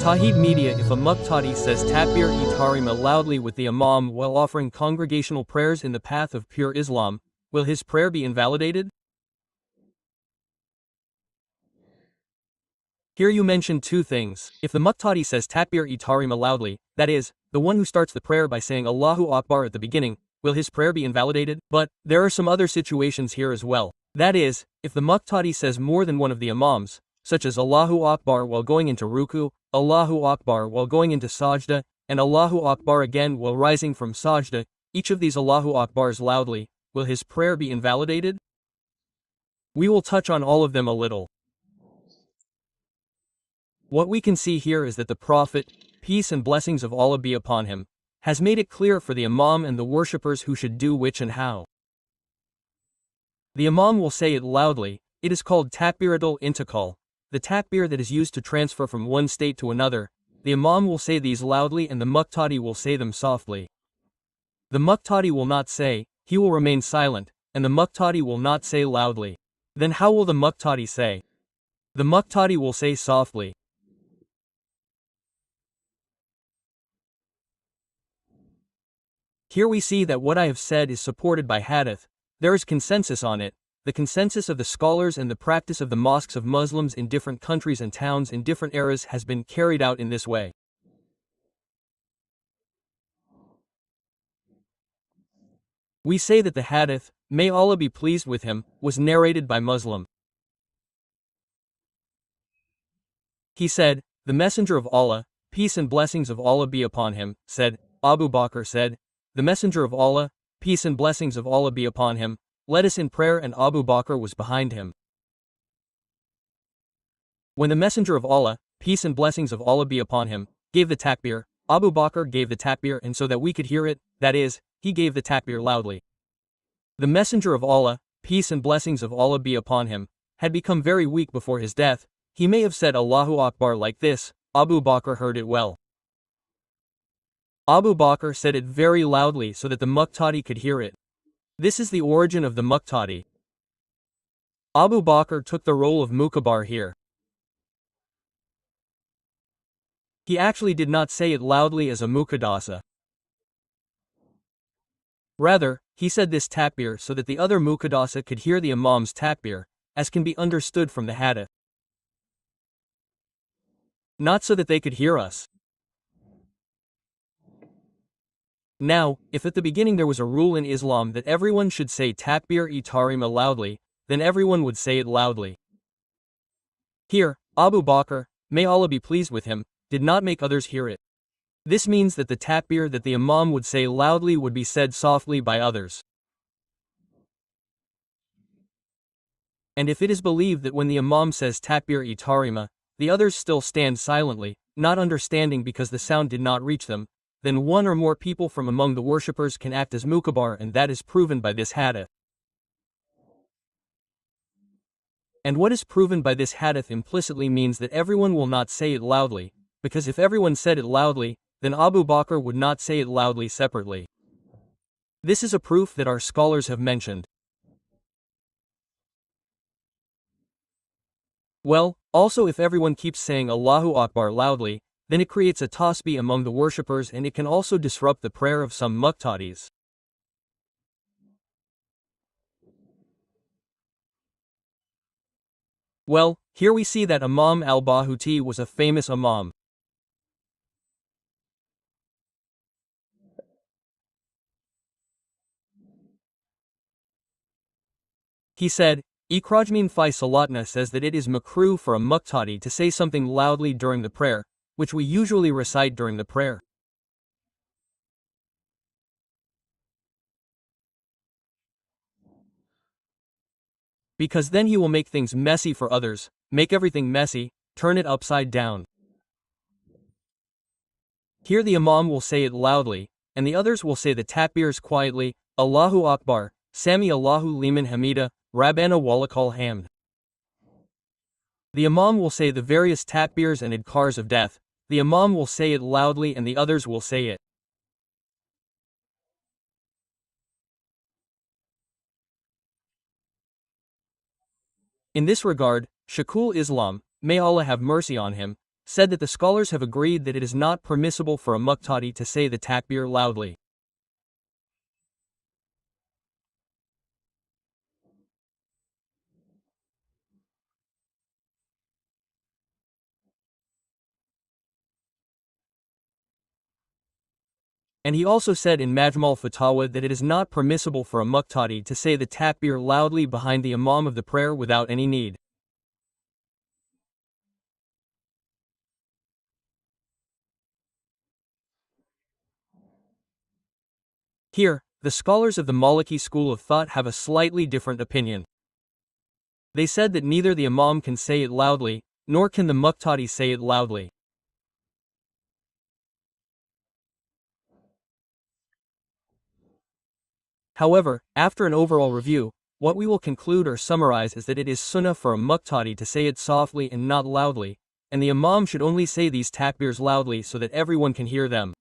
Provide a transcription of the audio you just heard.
Tawheed Media. If a Muqtadi says Takbir-e-Tahrima loudly with the Imam while offering congregational prayers in the path of pure Islam, will his prayer be invalidated? Here you mentioned two things. If the Muqtadi says Takbir-e-Tahrima loudly, that is, the one who starts the prayer by saying Allahu Akbar at the beginning, will his prayer be invalidated? But there are some other situations here as well. That is, if the Muqtadi says more than one of the Imams, such as Allahu Akbar while going into Ruku, Allahu Akbar while going into Sajda, and Allahu Akbar again while rising from Sajda, each of these Allahu Akbars loudly, will his prayer be invalidated? We will touch on all of them a little. What we can see here is that the Prophet, peace and blessings of Allah be upon him, has made it clear for the Imam and the worshippers who should do which and how. The Imam will say it loudly. It is called Takbiratul Intiqal, the takbir that is used to transfer from one state to another. The Imam will say these loudly and the Muqtadi will say them softly. The Muqtadi will not say, he will remain silent, and the Muqtadi will not say loudly. Then how will the Muqtadi say? The Muqtadi will say softly. Here we see that what I have said is supported by hadith. There is consensus on it, the consensus of the scholars and the practice of the mosques of Muslims in different countries and towns in different eras has been carried out in this way. We say that the hadith, may Allah be pleased with him, was narrated by Muslim. He said, the Messenger of Allah, peace and blessings of Allah be upon him, said, Abu Bakr said, the Messenger of Allah, peace and blessings of Allah be upon him, led us in prayer and Abu Bakr was behind him. When the Messenger of Allah, peace and blessings of Allah be upon him, gave the takbir, Abu Bakr gave the takbir and so that we could hear it, that is, he gave the takbir loudly. The Messenger of Allah, peace and blessings of Allah be upon him, had become very weak before his death. He may have said Allahu Akbar like this. Abu Bakr heard it well. Abu Bakr said it very loudly so that the Muqtadi could hear it. This is the origin of the Muqtadi. Abu Bakr took the role of Mukabar here. He actually did not say it loudly as a Muqaddasa. Rather, he said this takbir so that the other Muqaddasa could hear the Imam's takbir, as can be understood from the hadith. Not so that they could hear us. Now, if at the beginning there was a rule in Islam that everyone should say Takbir-e-Tahrima loudly, then everyone would say it loudly. Here, Abu Bakr, may Allah be pleased with him, did not make others hear it. This means that the takbir that the Imam would say loudly would be said softly by others. And if it is believed that when the Imam says Takbir-e-Tahrima, the others still stand silently, not understanding because the sound did not reach them, then one or more people from among the worshippers can act as Mukabar and that is proven by this hadith. And what is proven by this hadith implicitly means that everyone will not say it loudly, because if everyone said it loudly, then Abu Bakr would not say it loudly separately. This is a proof that our scholars have mentioned. Well, also if everyone keeps saying Allahu Akbar loudly, then it creates a tasbih among the worshippers and it can also disrupt the prayer of some Muqtadis. Well, here we see that Imam al-Bahuti was a famous Imam. He said, Ikrajmin fi Salatna says that it is makruh for a Muqtadi to say something loudly during the prayer, which we usually recite during the prayer. Because then he will make things messy for others, make everything messy, turn it upside down. Here the Imam will say it loudly, and the others will say the takbirs quietly, Allahu Akbar, Sami Allahu liman hamida, Rabbana walakal hamd. The Imam will say the various takbirs and adkars of death. The Imam will say it loudly and the others will say it. In this regard, Shaykhul Islam, may Allah have mercy on him, said that the scholars have agreed that it is not permissible for a muqtadi to say the takbir loudly. And he also said in Majmal Fatawa that it is not permissible for a muqtadi to say the takbir loudly behind the imam of the prayer without any need. Here, the scholars of the Maliki school of thought have a slightly different opinion. They said that neither the imam can say it loudly, nor can the muqtadi say it loudly. However, after an overall review, what we will conclude or summarize is that it is sunnah for a muqtadi to say it softly and not loudly, and the imam should only say these takbirs loudly so that everyone can hear them.